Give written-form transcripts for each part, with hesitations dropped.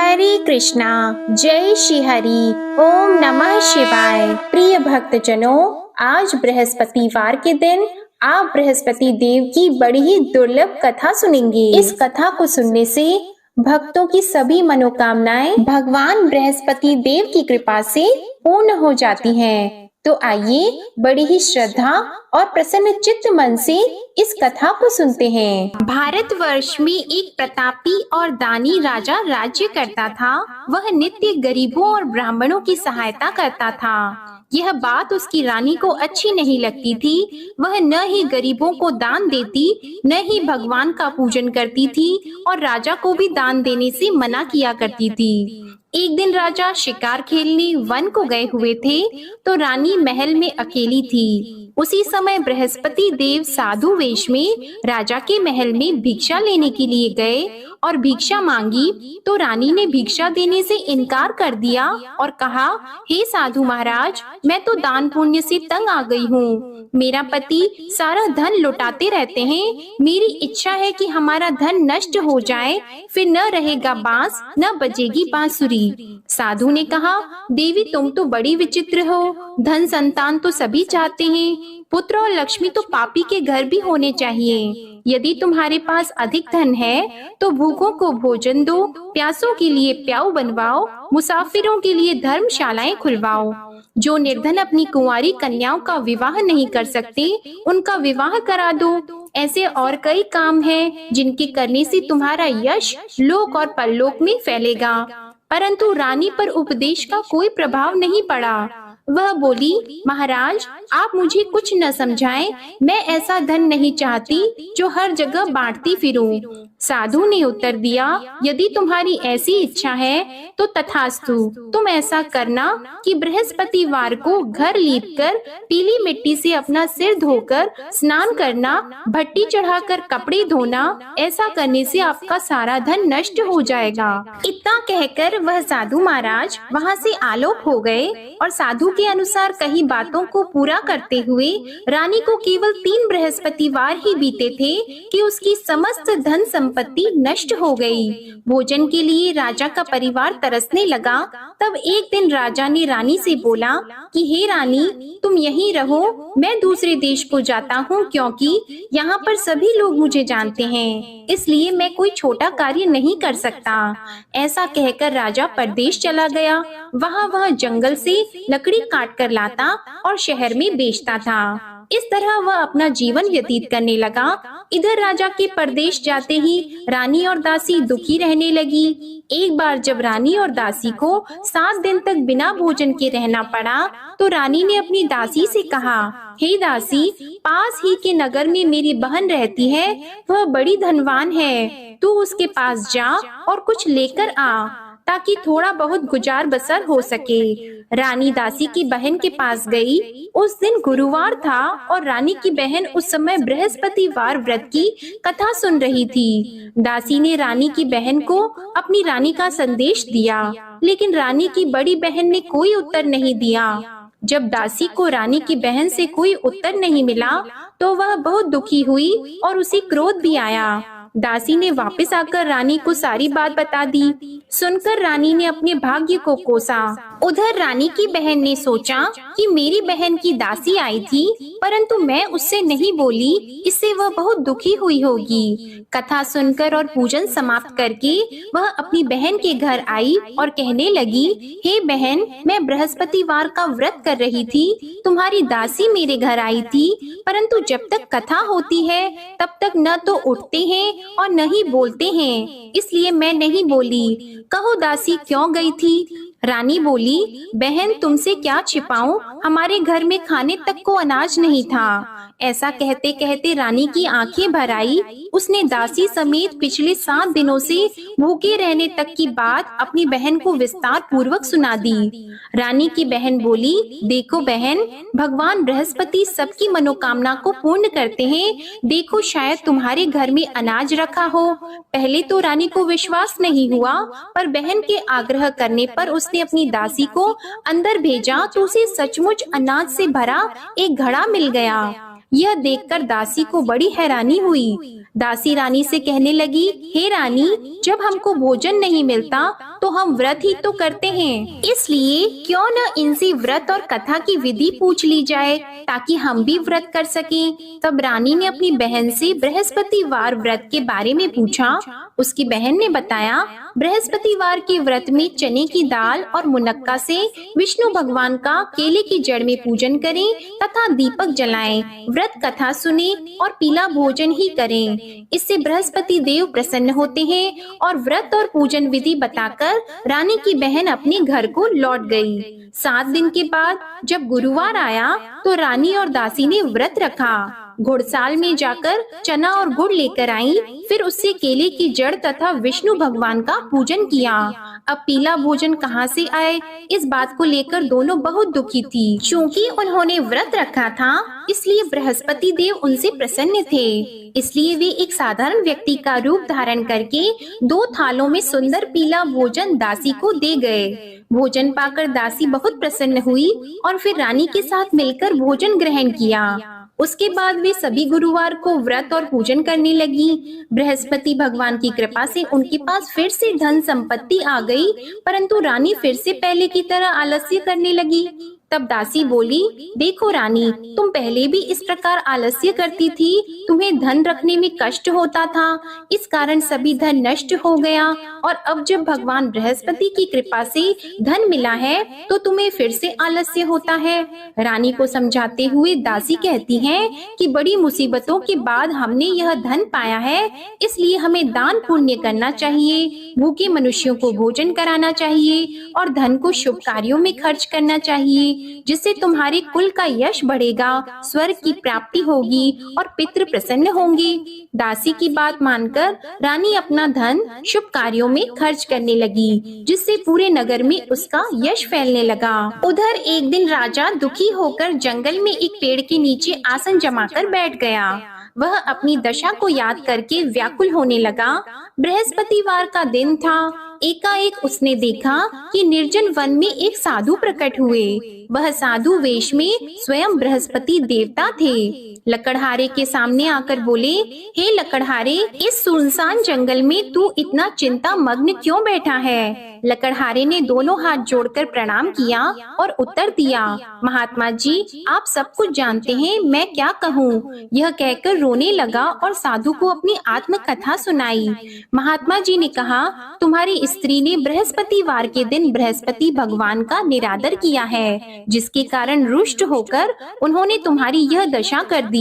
हरे कृष्णा। जय श्री हरि। ओम नमः शिवाय। प्रिय भक्तजनों, आज बृहस्पतिवार के दिन आप बृहस्पति देव की बड़ी ही दुर्लभ कथा सुनेंगे। इस कथा को सुनने से भक्तों की सभी मनोकामनाएं भगवान बृहस्पति देव की कृपा से पूर्ण हो जाती हैं। तो आइए बड़ी ही श्रद्धा और प्रसन्न चित्त मन से इस कथा को सुनते हैं। भारतवर्ष में एक प्रतापी और दानी राजा राज्य करता था। वह नित्य गरीबों और ब्राह्मणों की सहायता करता था। यह बात उसकी रानी को अच्छी नहीं लगती थी। वह न ही गरीबों को दान देती, न ही भगवान का पूजन करती थी और राजा को भी दान देने से मना किया करती थी। एक दिन राजा शिकार खेलने वन को गए हुए थे, तो रानी महल में अकेली थी। उसी समय बृहस्पति देव साधु वेश में राजा के महल में भिक्षा लेने के लिए गए और भिक्षा मांगी, तो रानी ने भिक्षा देने से इनकार कर दिया और कहा, हे साधु महाराज, मैं तो दान पुण्य से तंग आ गई हूँ। मेरा पति सारा धन लुटाते रहते हैं। मेरी इच्छा है कि हमारा धन नष्ट हो जाए, फिर न रहेगा बांस, न बजेगी बांसुरी। साधु ने कहा, देवी तुम तो बड़ी विचित्र हो। धन संतान तो सभी चाहते हैं, पुत्र और लक्ष्मी तो पापी के घर भी होने चाहिए। यदि तुम्हारे पास अधिक धन है तो भूखों को भोजन दो, प्यासों के लिए प्याऊ बनवाओ, मुसाफिरों के लिए धर्मशालाएं खुलवाओ। जो निर्धन अपनी कुंवारी कन्याओं का विवाह नहीं कर सकते, उनका विवाह करा दो। ऐसे और कई काम हैं जिनके करने से तुम्हारा यश लोक और परलोक में फैलेगा। परंतु रानी पर उपदेश का कोई प्रभाव नहीं पड़ा। वह बोली, महाराज आप मुझे कुछ न समझाएं, मैं ऐसा धन नहीं चाहती जो हर जगह बांटती फिरूं। साधु ने उत्तर दिया, यदि तुम्हारी ऐसी इच्छा है तो तथास्तु। तुम ऐसा करना कि बृहस्पतिवार को घर लीपकर पीली मिट्टी से अपना सिर धोकर स्नान करना, भट्टी चढ़ाकर कपड़े धोना। ऐसा करने से आपका सारा धन नष्ट हो जाएगा। इतना कहकर वह साधु महाराज वहाँ से आलोक हो गए और साधु के अनुसार कही बातों को पूरा करते हुए रानी को केवल 3 बृहस्पतिवार ही बीते थे कि उसकी समस्त धन संपत्ति नष्ट हो गई। भोजन के लिए राजा का परिवार तरसने लगा। तब एक दिन राजा ने रानी से बोला कि हे रानी, तुम यहीं रहो, मैं दूसरे देश को जाता हूँ, क्योंकि यहाँ पर सभी लोग मुझे जानते हैं, इसलिए मैं कोई छोटा कार्य नहीं कर सकता। ऐसा कहकर राजा परदेश चला गया। वह जंगल से लकड़ी काट कर लाता और शहर में बेचता था। इस तरह वह अपना जीवन व्यतीत करने लगा। इधर राजा के परदेश जाते ही रानी और दासी दुखी रहने लगी। एक बार जब रानी और दासी को 7 दिन तक बिना भोजन के रहना पड़ा, तो रानी ने अपनी दासी से कहा, हे दासी, पास ही के नगर में मेरी बहन रहती है, वह बड़ी धनवान है, तू उसके पास जा और कुछ लेकर आ, ताकि थोड़ा बहुत गुजार बसर हो सके। रानी दासी की बहन के पास गई। उस दिन गुरुवार था और रानी की बहन उस समय बृहस्पतिवार व्रत की कथा सुन रही थी। दासी ने रानी की बहन को अपनी रानी का संदेश दिया, लेकिन रानी की बड़ी बहन ने कोई उत्तर नहीं दिया। जब दासी को रानी की बहन से कोई उत्तर नहीं मिला, तो वह बहुत दुखी हुई और उसे क्रोध भी आया। दासी ने वापस आकर रानी को सारी बात बता दी। सुनकर रानी ने अपने भाग्य को कोसा। उधर रानी की बहन ने सोचा कि मेरी बहन की दासी आई थी, परंतु मैं उससे नहीं बोली, इससे वह बहुत दुखी हुई होगी। कथा सुनकर और पूजन समाप्त करके वह अपनी बहन के घर आई और कहने लगी, हे बहन, मैं बृहस्पतिवार का व्रत कर रही थी, तुम्हारी दासी मेरे घर आई थी, परंतु जब तक कथा होती है तब तक न तो उठते हैं और न ही बोलते हैं, इसलिए मैं नहीं बोली। कहो दासी क्यों गई थी? रानी बोली, बहन तुमसे क्या छिपाऊं, हमारे घर में खाने तक को अनाज नहीं था। ऐसा कहते कहते रानी की आंखें भर आई। उसने दासी समेत पिछले 7 दिनों से भूखे रहने तक की बात अपनी बहन को विस्तार पूर्वक सुना दी। रानी की बहन बोली, देखो बहन, भगवान बृहस्पति सबकी मनोकामना को पूर्ण करते हैं। देखो शायद तुम्हारे घर में अनाज रखा हो। पहले तो रानी को विश्वास नहीं हुआ, पर बहन के आग्रह करने पर उसने अपनी दासी को अंदर भेजा तो उसे सचमुच अनाज से भरा एक घड़ा मिल गया। यह देखकर दासी को बड़ी हैरानी हुई। दासी रानी से कहने लगी, हे रानी, जब हमको भोजन नहीं मिलता तो हम व्रत ही तो करते हैं, इसलिए क्यों न इनसे व्रत और कथा की विधि पूछ ली जाए ताकि हम भी व्रत कर सकें। तब रानी ने अपनी बहन से बृहस्पतिवार व्रत के बारे में पूछा। उसकी बहन ने बताया, बृहस्पतिवार के व्रत में चने की दाल और मुनक्का से विष्णु भगवान का केले की जड़ में पूजन करें तथा दीपक जलाएं, व्रत कथा सुने और पीला भोजन ही करें। इससे बृहस्पति देव प्रसन्न होते हैं। और व्रत और पूजन विधि बताकर रानी की बहन अपने घर को लौट गई। 7 दिन के बाद जब गुरुवार आया तो रानी और दासी ने व्रत रखा। घुड़साल में जाकर चना और गुड़ लेकर आई, फिर उससे केले की जड़ तथा विष्णु भगवान का पूजन किया। अब पीला भोजन कहाँ से आए, इस बात को लेकर दोनों बहुत दुखी थी। क्योंकि उन्होंने व्रत रखा था, इसलिए बृहस्पति देव उनसे प्रसन्न थे। इसलिए वे एक साधारण व्यक्ति का रूप धारण करके 2 थालों में सुंदर पीला भोजन दासी को दे गए। भोजन पाकर दासी बहुत प्रसन्न हुई और फिर रानी के साथ मिलकर भोजन ग्रहण किया। उसके बाद वे सभी गुरुवार को व्रत और पूजन करने लगी। बृहस्पति भगवान की कृपा से उनके पास फिर से धन संपत्ति आ गई, परंतु रानी फिर से पहले की तरह आलस्य करने लगी। तब दासी बोली, देखो रानी, तुम पहले भी इस प्रकार आलस्य करती थी, तुम्हें धन रखने में कष्ट होता था, इस कारण सभी धन नष्ट हो गया, और अब जब भगवान बृहस्पति की कृपा से धन मिला है तो तुम्हें फिर से आलस्य होता है। रानी को समझाते हुए दासी कहती हैं कि बड़ी मुसीबतों के बाद हमने यह धन पाया है, इसलिए हमें दान पुण्य करना चाहिए, भूखे मनुष्यों को भोजन कराना चाहिए और धन को शुभ कार्यों में खर्च करना चाहिए, जिससे तुम्हारे कुल का यश बढ़ेगा, स्वर्ग की प्राप्ति होगी और पितृ प्रसन्न होंगे। दासी की बात मानकर रानी अपना धन शुभ कार्यों में खर्च करने लगी, जिससे पूरे नगर में उसका यश फैलने लगा। उधर एक दिन राजा दुखी होकर जंगल में एक पेड़ के नीचे आसन जमाकर बैठ गया। वह अपनी दशा को याद करके व्याकुल होने लगा। बृहस्पतिवार का दिन था। एकाएक उसने देखा कि निर्जन वन में एक साधु प्रकट हुए। वह साधु वेश में स्वयं बृहस्पति देवता थे। लकड़हारे के सामने आकर बोले, हे लकड़हारे, इस सुनसान जंगल में तू इतना चिंता मग्न क्यों बैठा है? लकड़हारे ने दोनों हाथ जोड़कर प्रणाम किया और उत्तर दिया, महात्मा जी, आप सब कुछ जानते हैं, मैं क्या कहूँ? यह कहकर रोने लगा और साधु को अपनी आत्म कथा सुनाई। महात्मा जी ने कहा, तुम्हारी स्त्री ने बृहस्पतिवार के दिन बृहस्पति भगवान का निरादर किया है, जिसके कारण रुष्ट होकर उन्होंने तुम्हारी यह दशा कर दी।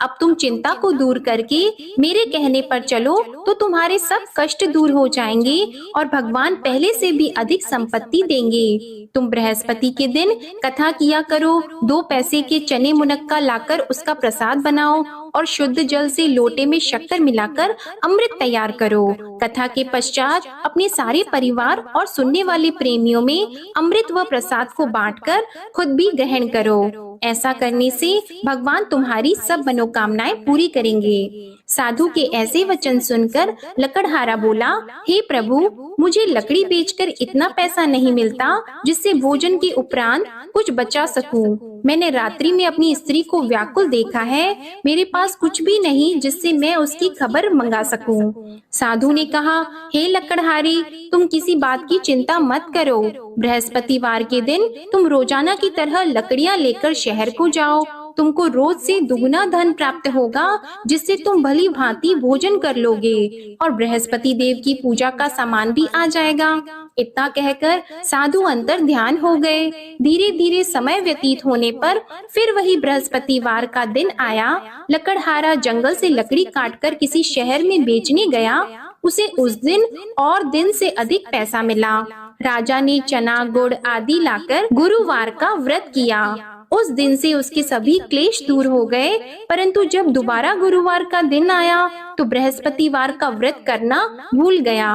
अब तुम चिंता को दूर करके मेरे कहने पर चलो तो तुम्हारे सब कष्ट दूर हो जाएंगे और भगवान पहले से भी अधिक संपत्ति देंगे। तुम बृहस्पति के दिन कथा किया करो, 2 पैसे के चने मुनक्का लाकर उसका प्रसाद बनाओ और शुद्ध जल से लोटे में शक्कर मिलाकर अमृत तैयार करो। कथा के पश्चात अपने सारे परिवार और सुनने वाले प्रेमियों में अमृत व प्रसाद को बांटकर खुद भी ग्रहण करो। ऐसा करने से भगवान तुम्हारी सब मनोकामनाएं पूरी करेंगे। साधु के ऐसे वचन सुनकर लकड़हारा बोला, हे प्रभु, मुझे लकड़ी बेचकर इतना पैसा नहीं मिलता जिससे भोजन के उपरांत कुछ बचा सकूं। मैंने रात्रि में अपनी स्त्री को व्याकुल देखा है, मेरे पास कुछ भी नहीं जिससे मैं उसकी खबर मंगा सकूं। साधु ने कहा, हे लकड़हारी, तुम किसी बात की चिंता मत करो। बृहस्पतिवार के दिन तुम रोजाना की तरह लकड़ियां लेकर शहर को जाओ। तुमको रोज से दुगना धन प्राप्त होगा, जिससे तुम भली भांति भोजन कर लोगे और बृहस्पति देव की पूजा का सामान भी आ जाएगा। इतना कहकर साधु अंतर ध्यान हो गए। धीरे धीरे समय व्यतीत होने पर फिर वही बृहस्पतिवार का दिन आया। लकड़हारा जंगल से लकड़ी काटकर किसी शहर में बेचने गया। उसे उस दिन और दिन से अधिक पैसा मिला। राजा ने चना गुड़ आदि लाकर गुरुवार का व्रत किया। उस दिन से उसके सभी क्लेश दूर हो गए, परंतु जब दोबारा गुरुवार का दिन आया तो बृहस्पतिवार का व्रत करना भूल गया।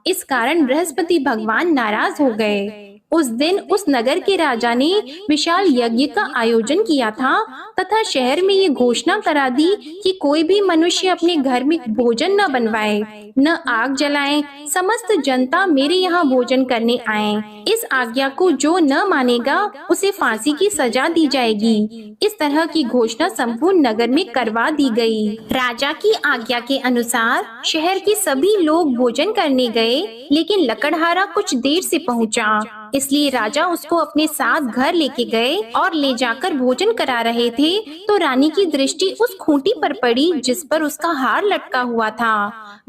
इस कारण बृहस्पति भगवान नाराज हो गए। उस दिन उस नगर के राजा ने विशाल यज्ञ का आयोजन किया था तथा शहर में ये घोषणा करा दी कि कोई भी मनुष्य अपने घर में भोजन न बनवाए, न आग जलाए। समस्त जनता मेरे यहाँ भोजन करने आए। इस आज्ञा को जो न मानेगा उसे फांसी की सजा दी जाएगी। इस तरह की घोषणा संपूर्ण नगर में करवा दी गई। राजा की आज्ञा के अनुसार शहर के सभी लोग भोजन करने गए, लेकिन लकड़हारा कुछ देर से पहुंचा, इसलिए राजा उसको अपने साथ घर लेके गए और ले जाकर भोजन करा रहे थे तो रानी की दृष्टि उस खूंटी पर पड़ी जिस पर उसका हार लटका हुआ था।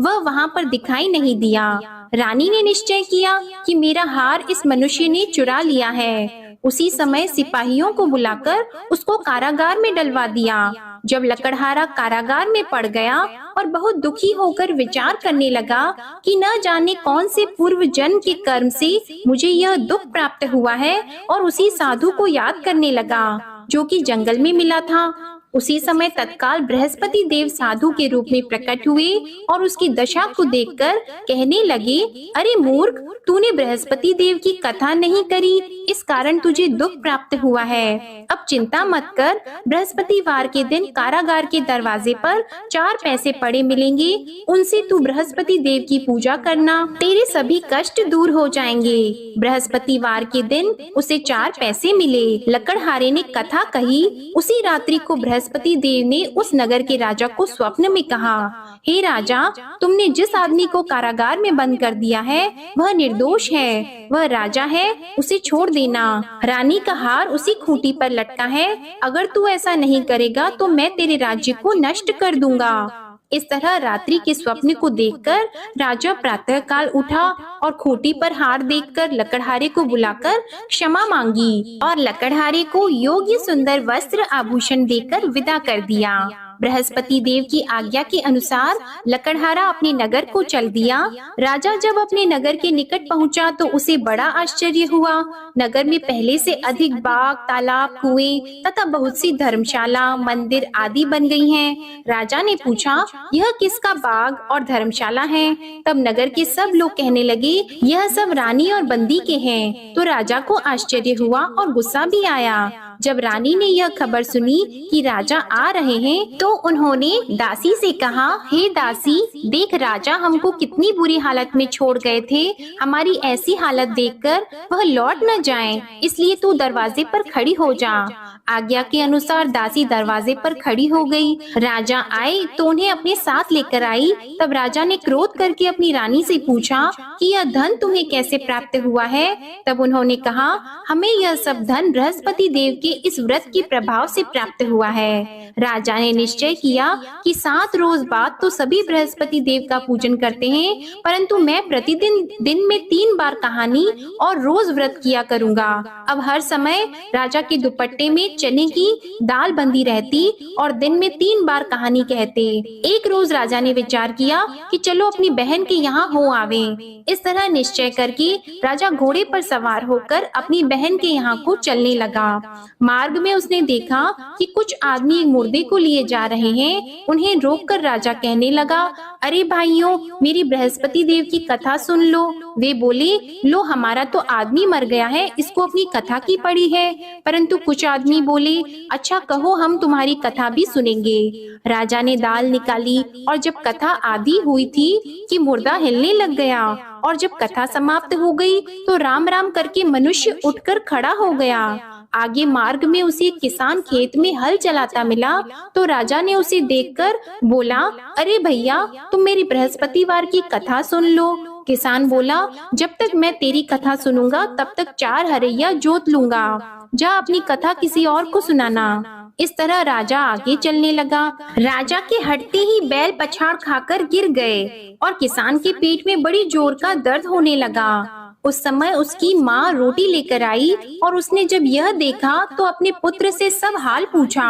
वह वहाँ पर दिखाई नहीं दिया। रानी ने निश्चय किया कि मेरा हार इस मनुष्य ने चुरा लिया है। उसी समय सिपाहियों को बुलाकर उसको कारागार में डलवा दिया। जब लकड़हारा कारागार में पड़ गया और बहुत दुखी होकर विचार करने लगा कि न जाने कौन से पूर्व जन्म के कर्म से मुझे यह दुख प्राप्त हुआ है, और उसी साधु को याद करने लगा जो कि जंगल में मिला था। उसी समय तत्काल बृहस्पति देव साधु के रूप में प्रकट हुए और उसकी दशा को देखकर कहने लगे, अरे मूर्ख, तूने बृहस्पति देव की कथा नहीं करी, इस कारण तुझे दुख प्राप्त हुआ है। अब चिंता मत कर, बृहस्पतिवार के दिन कारागार के दरवाजे पर 4 पैसे पड़े मिलेंगे, उनसे तू बृहस्पति देव की पूजा करना, तेरे सभी कष्ट दूर हो जाएंगे। बृहस्पतिवार के दिन उसे 4 पैसे मिले। लकड़हारे ने कथा कही। उसी रात्रि को बृहस्पति देव ने उस नगर के राजा को स्वप्न में कहा, हे राजा, तुमने जिस आदमी को कारागार में बंद कर दिया है वह निर्दोष है, वह राजा है, उसे छोड़ देना। रानी का हार उसी खूंटी पर लटका है, अगर तू ऐसा नहीं करेगा तो मैं तेरे राज्य को नष्ट कर दूंगा। इस तरह रात्रि के स्वप्न को देखकर राजा प्रातः काल उठा और खूंटी पर हार देखकर लकड़हारे को बुलाकर क्षमा मांगी और लकड़हारे को योग्य सुंदर वस्त्र आभूषण देकर विदा कर दिया। बृहस्पति देव की आज्ञा के अनुसार लकड़हारा अपने नगर को चल दिया। राजा जब अपने नगर के निकट पहुंचा तो उसे बड़ा आश्चर्य हुआ। नगर में पहले से अधिक बाग, तालाब, कुएं तथा बहुत सी धर्मशाला, मंदिर आदि बन गई हैं। राजा ने पूछा, यह किसका बाग और धर्मशाला है? तब नगर के सब लोग कहने लगे, यह सब रानी और बंदी के हैं। तो राजा को आश्चर्य हुआ और गुस्सा भी आया। जब रानी ने यह खबर सुनी कि राजा आ रहे हैं तो उन्होंने दासी से कहा, हे दासी, देख राजा हमको कितनी बुरी हालत में छोड़ गए थे, हमारी ऐसी हालत देखकर वह लौट न जाएं, इसलिए तू दरवाजे पर खड़ी हो जा। आज्ञा के अनुसार दासी दरवाजे पर खड़ी हो गई। राजा आए तो उन्हें अपने साथ लेकर आई। तब राजा ने क्रोध करके अपनी रानी से पूछा कि यह धन तुम्हें कैसे प्राप्त हुआ है? तब उन्होंने कहा, हमें यह सब धन बृहस्पति देव के इस व्रत के प्रभाव से प्राप्त हुआ है। राजा ने निश्चय किया कि 7 रोज बाद तो सभी बृहस्पति देव का पूजन करते हैं, परंतु मैं प्रतिदिन दिन में 3 बार कहानी और रोज व्रत किया करूंगा। अब हर समय राजा के दुपट्टे में चने की दाल बंधी रहती और दिन में 3 बार कहानी कहते। एक रोज राजा ने विचार किया कि चलो अपनी बहन के यहाँ हो आवे। इस तरह निश्चय करके राजा घोड़े पर सवार होकर अपनी बहन के यहाँ को चलने लगा। मार्ग में उसने देखा कि कुछ आदमी एक मुर्दे को लिए जा रहे हैं। उन्हें रोककर राजा कहने लगा, अरे भाइयों, मेरी बृहस्पति देव की कथा सुन लो। वे बोले, लो हमारा तो आदमी मर गया है, इसको अपनी कथा की पड़ी है। परंतु कुछ आदमी बोले, अच्छा कहो, हम तुम्हारी कथा भी सुनेंगे। राजा ने दाल निकाली और जब कथा आधी हुई थी कि मुर्दा हिलने लग गया, और जब कथा समाप्त हो गई तो राम राम करके मनुष्य उठकर खड़ा हो गया। आगे मार्ग में उसे एक किसान खेत में हल चलाता मिला तो राजा ने उसे देखकर बोला, अरे भैया, तुम मेरी बृहस्पतिवार की कथा सुन लो। किसान बोला, जब तक मैं तेरी कथा सुनूंगा तब तक 4 हरैया जोत लूंगा, जा अपनी कथा किसी और को सुनाना। इस तरह राजा आगे चलने लगा। राजा के हटते ही बैल पछाड़ खाकर गिर गए और किसान के पेट में बड़ी जोर का दर्द होने लगा। उस समय उसकी माँ रोटी लेकर आई और उसने जब यह देखा तो अपने पुत्र से सब हाल पूछा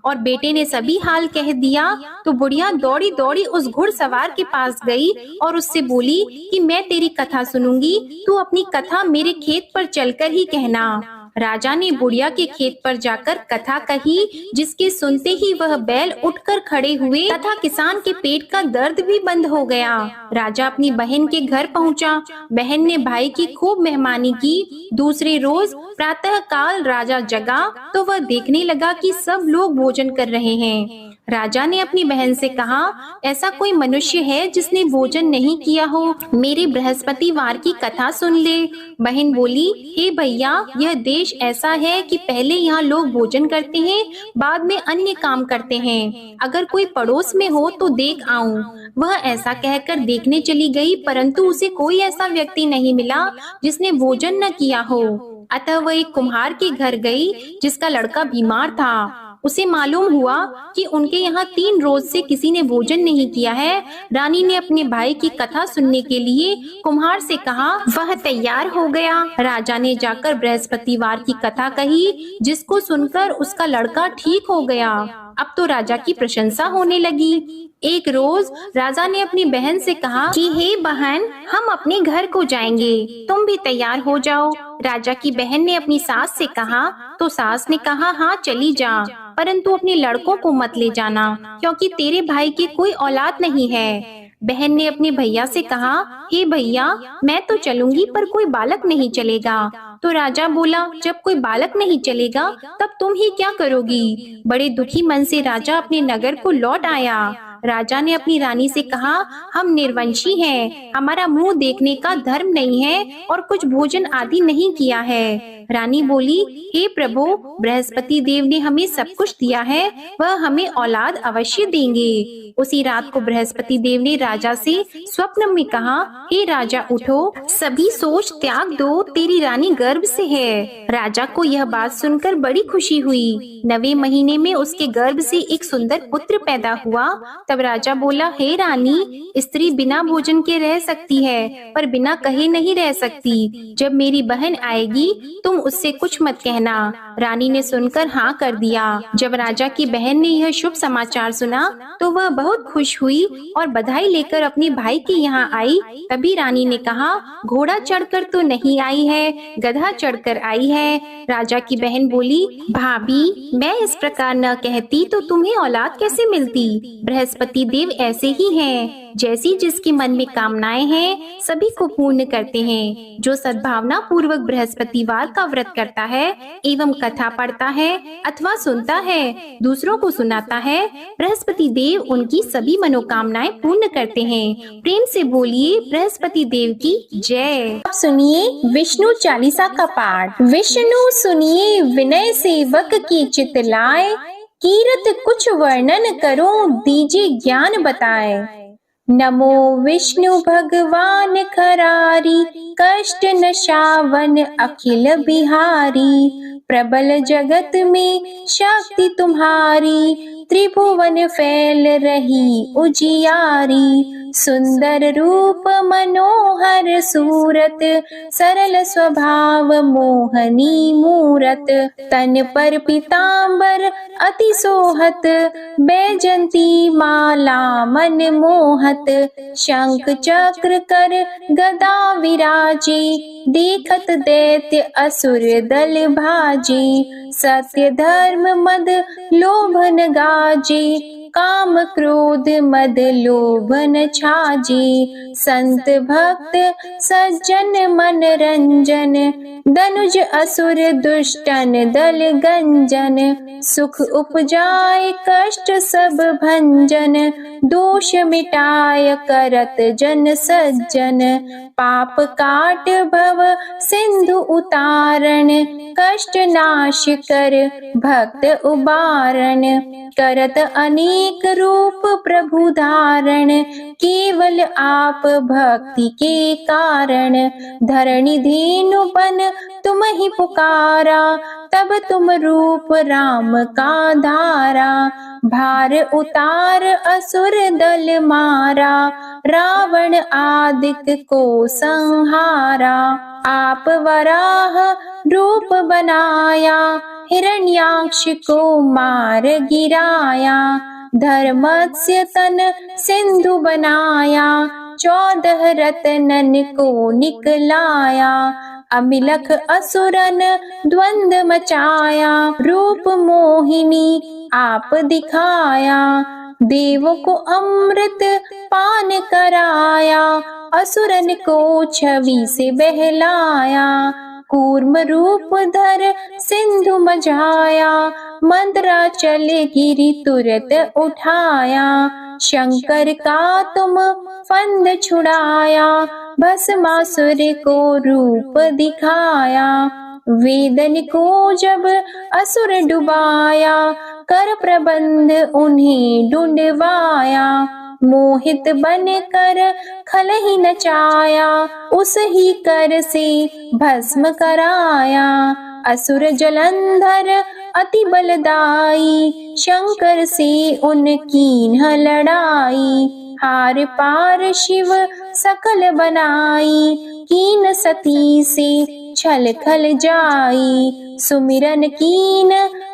और बेटे ने सभी हाल कह दिया। तो बुढ़िया दौड़ी दौड़ी उस घुड़सवार के पास गई और उससे बोली कि मैं तेरी कथा सुनूंगी, तू अपनी कथा मेरे खेत पर चलकर ही कहना। राजा ने बुढ़िया के खेत पर जाकर कथा कही, जिसके सुनते ही वह बैल उठकर खड़े हुए तथा किसान के पेट का दर्द भी बंद हो गया। राजा अपनी बहन के घर पहुंचा। बहन ने भाई की खूब मेहमानी की। दूसरे रोज प्रातः काल राजा जगा तो वह देखने लगा कि सब लोग भोजन कर रहे हैं। राजा ने अपनी बहन से कहा, ऐसा कोई मनुष्य है जिसने भोजन नहीं किया हो? मेरे बृहस्पतिवार की कथा सुन ले। बहन बोली, हे भैया, यह देश ऐसा है कि पहले यहाँ लोग भोजन करते हैं, बाद में अन्य काम करते हैं। अगर कोई पड़ोस में हो तो देख आऊं। वह ऐसा कहकर देखने चली गई, परंतु उसे कोई ऐसा व्यक्ति नहीं मिला जिसने भोजन न किया हो। अतः वह एक कुम्हार के घर गई, जिसका लड़का बीमार था। उसे मालूम हुआ कि उनके यहाँ 3 रोज से किसी ने भोजन नहीं किया है। रानी ने अपने भाई की कथा सुनने के लिए कुम्हार से कहा। वह तैयार हो गया। राजा ने जाकर बृहस्पतिवार की कथा कही, जिसको सुनकर उसका लड़का ठीक हो गया। अब तो राजा की प्रशंसा होने लगी। एक रोज राजा ने अपनी बहन से कहा कि हे बहन, हम अपने घर को जाएंगे, तुम भी तैयार हो जाओ। राजा की बहन ने अपनी सास से कहा, तो सास ने कहा, हाँ चली जा, परंतु अपने लड़कों को मत ले जाना, क्योंकि तेरे भाई की कोई औलाद नहीं है। बहन ने अपने भैया से कहा, हे भैया, मैं तो चलूंगी पर कोई बालक नहीं चलेगा। तो राजा बोला, जब कोई बालक नहीं चलेगा तब तुम ही क्या करोगी? बड़े दुखी मन से राजा अपने नगर को लौट आया। राजा ने अपनी रानी से कहा, हम निर्वंशी हैं, हमारा मुंह देखने का धर्म नहीं है और कुछ भोजन आदि नहीं किया है। रानी बोली, हे प्रभु, बृहस्पति देव ने हमें सब कुछ दिया है, वह हमें औलाद अवश्य देंगे। उसी रात को बृहस्पति देव ने राजा से स्वप्न में कहा, हे राजा उठो, सभी सोच त्याग दो, तेरी रानी गर्भ से है। राजा को यह बात सुनकर बड़ी खुशी हुई। 9वें महीने में उसके गर्भ से एक सुंदर पुत्र पैदा हुआ। तब राजा बोला, हे रानी, स्त्री बिना भोजन के रह सकती है, पर बिना कहे नहीं रह सकती। जब मेरी बहन आएगी तुम उससे कुछ मत कहना। रानी ने सुनकर हाँ कर दिया। जब राजा की बहन ने यह शुभ समाचार सुना तो वह बहुत खुश हुई और बधाई लेकर अपने भाई के यहाँ आई। तभी रानी ने कहा, घोड़ा चढ़कर तो नहीं आई है, गधा चढ़कर आई है। राजा की बहन बोली, भाभी, मैं इस प्रकार न कहती तो तुम्हें औलाद कैसे मिलती? बृहस्पति देव ऐसे ही हैं, जैसी जिसके मन में कामनाएं हैं सभी को पूर्ण करते हैं। जो सद्भावना पूर्वक बृहस्पतिवार का व्रत करता है एवं कथा पढ़ता है अथवा सुनता है, दूसरों को सुनाता है, बृहस्पति देव उनकी सभी मनोकामनाएं पूर्ण करते हैं। प्रेम से बोलिए बृहस्पति देव की जय। अब सुनिए विष्णु चालीसा का पाठ। विष्णु सुनिए विनय सेवक की चित लाए, कीरत कुछ वर्णन करो दीजिए ज्ञान बताए। नमो विष्णु भगवान खरारी, कष्ट नशावन अखिल बिहारी। प्रबल जगत में शक्ति तुम्हारी, त्रिभुवन फैल रही उजियारी। सुंदर रूप मनोहर सूरत, सरल स्वभाव मोहनी मूरत। तन पर पीतांबर अति सोहत, बैजंती माला मन मोहत। शंख चक्र कर गदा विराजे, देखत दैत्य असुर दल भाजे। सत्य धर्म मद लोभन गाजे, काम क्रोध मद लोभन छाजे। संत भक्त सज्जन मन रंजन, धनुज असुर दुष्टन दल गंजन। सुख उपजाए कष्ट सब भंजन, दोष मिटाय करत जन सज्जन। पाप काट भव सिंधु उतारण, कष्ट नाश कर भक्त उबारण। करत अनेक रूप प्रभु धारण, केवल आप भक्ति के कारण। धरणी धेनु बन तुम ही पुकारा, तब तुम रूप राम का धारा। भार उतार असुर दल मारा, रावण आदित्य को संहारा। आप वराह रूप बनाया, हिरण्याक्ष को मार गिराया। धर्मस्य तन सिंधु बनाया, 14 रत्नन को निकलाया। अमिलख असुरन द्वंद मचाया, रूप मोहिनी आप दिखाया। देवों को अमृत पान कराया, असुरन को छवि से बहलाया। कूर्म रूप धर सिंधु मझाया, मंदराचल गिरि तुरत उठाया। शंकर का तुम फंद छुड़ाया, भस्मासुर को रूप दिखाया। वेदन को जब असुर डुबाया, कर प्रबंध उन्हें ढूंढवाया। मोहित बन कर खल ही नचाया, उस ही कर से भस्म कराया। असुर जलंधर अति बलदाई, शंकर से उनकी न लड़ाई। हार पार शिव सकल बनाई, कीन सती से छल खल जाई। सुमिरन कीन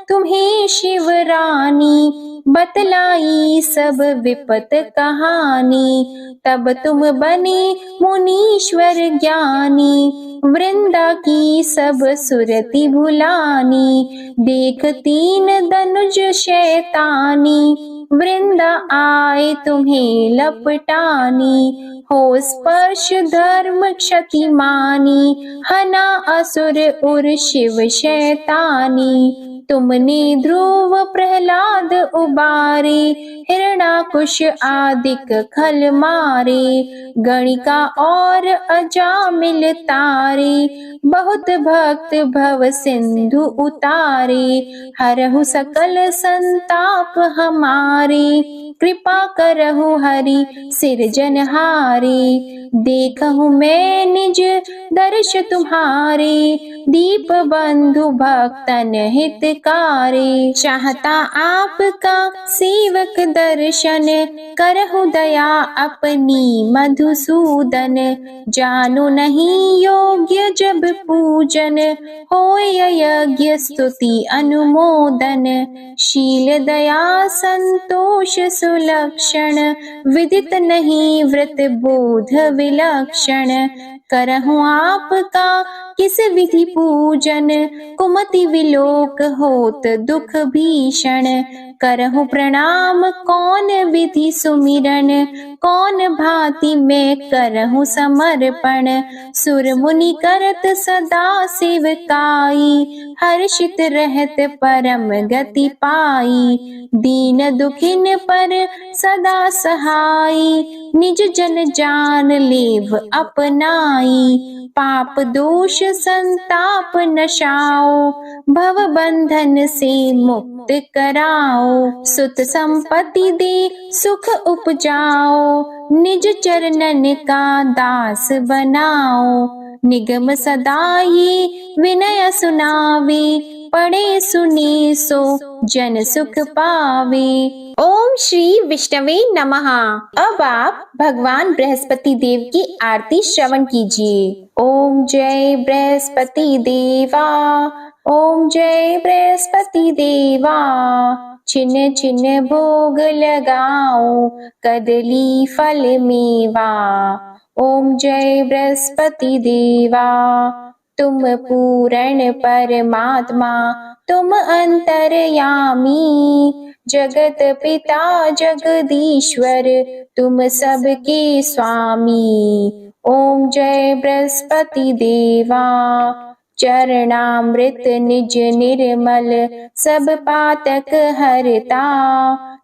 तुम्हें शिव रानी, बतलाई सब विपत कहानी। तब तुम बने मुनीश्वर ज्ञानी, वृंदा की सब सुरति भुलानी। देख 3 धनुज शैतानी, वृंदा आए तुम्हें लपटानी। हो स्पर्श धर्म क्षति मानी, हना असुर उर शिव शैतानी। तुमने ध्रुव प्रहलाद उबारे, हिरणाकुश आदिक खल मारे। गणिका और अजामिल तारे, बहुत भक्त भव सिंधु उतारे। हरहु सकल संताप हमारे, कृपा करहु हरि सिरजनहारे। देखहु मैं निज दर्श तुम्हारे, दीप बंधु भक्तन हितकारे। चाहता आपका सेवक दर्शन, करहु दया अपनी मधुसूदन। जानो नहीं योग्य जब पूजन, होय यज्ञ स्तुति अनुमोदन। शील दया संतोष सुलक्षण, विदित नहीं व्रत बोध विलक्षण। करहु आपका किस विधि पूजन, कुमति विलोक होत दुख भीषण। करहु प्रणाम कौन विधि सुमिरन, कौन भांति मैं करहु समर्पण। सुर मुनि करत सदा सेवकाई, हर्षित रहत परम गति पाई। दीन दुखिन पर सदा सहाई, निज जन जान लेव अपनाई। पाप दोष संताप नशाओ, भव बंधन से मुक्त कराओ। सुत संपत्ति दे सुख उपजाओ, निज चरणन का दास बनाओ। निगम सदा ये विनय सुनावे, पढ़े सुने सो जन सुख पावे। ओम श्री विष्णवे नमः। अब आप भगवान बृहस्पति देव की आरती श्रवण कीजिए। ओम जय बृहस्पति देवा, ओम जय बृहस्पति देवा। छिन छिन भोग लगाओ, कदली फल मेवा। ओम जय बृहस्पति देवा। तुम पूर्ण परमात्मा, तुम अंतर्यामी। जगत पिता जगदीश्वर, तुम सबके स्वामी। ओम जय बृहस्पति देवा। चरणामृत निज निर्मल, सब पातक हरता।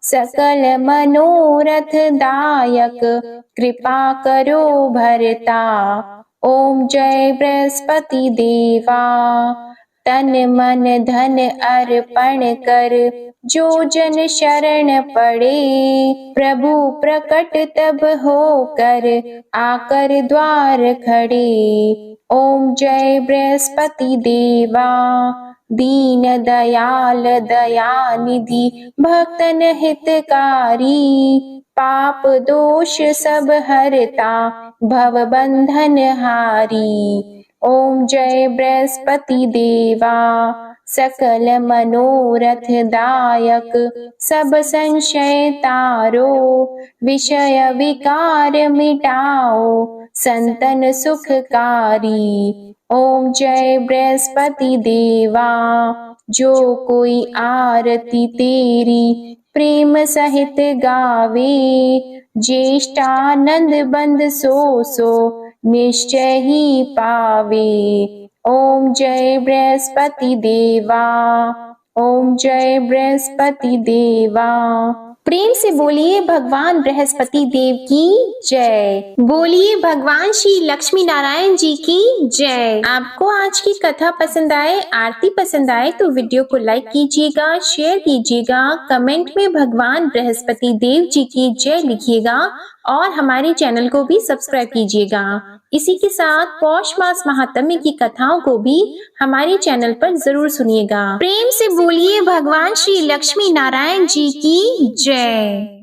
सकल मनोरथ दायक, कृपा करो भरता। ओम जय बृहस्पति देवा। तन मन धन अर्पण कर, जो जन शरण पड़े। प्रभु प्रकट तब होकर, आकर द्वार खड़े। ओम जय बृहस्पति देवा। दीन दयाल दयानिधि, भक्तन हितकारी। पाप दोष सब हरता, भव बंधन हारी। ओम जय बृहस्पति देवा सकल मनोरथ दायक सब संशय तारो विषय विकार मिटाओ संतन सुखकारी। ओम जय बृहस्पति देवा जो कोई आरती तेरी प्रेम सहित गावे ज्येष्ठानंद बंद सो निश्चय ही पावे। ओम जय बृहस्पति देवा ओम जय बृहस्पति देवा। प्रेम से बोलिए भगवान बृहस्पति देव की जय। बोलिए भगवान श्री लक्ष्मी नारायण जी की जय। आपको आज की कथा पसंद आए, आरती पसंद आए तो वीडियो को लाइक कीजिएगा, शेयर कीजिएगा, कमेंट में भगवान बृहस्पति देव जी की जय लिखिएगा और हमारे चैनल को भी सब्सक्राइब कीजिएगा। इसी के साथ पौष मास महात्म्य की कथाओं को भी हमारे चैनल पर जरूर सुनिएगा। प्रेम से बोलिए भगवान श्री लक्ष्मी नारायण जी की जय।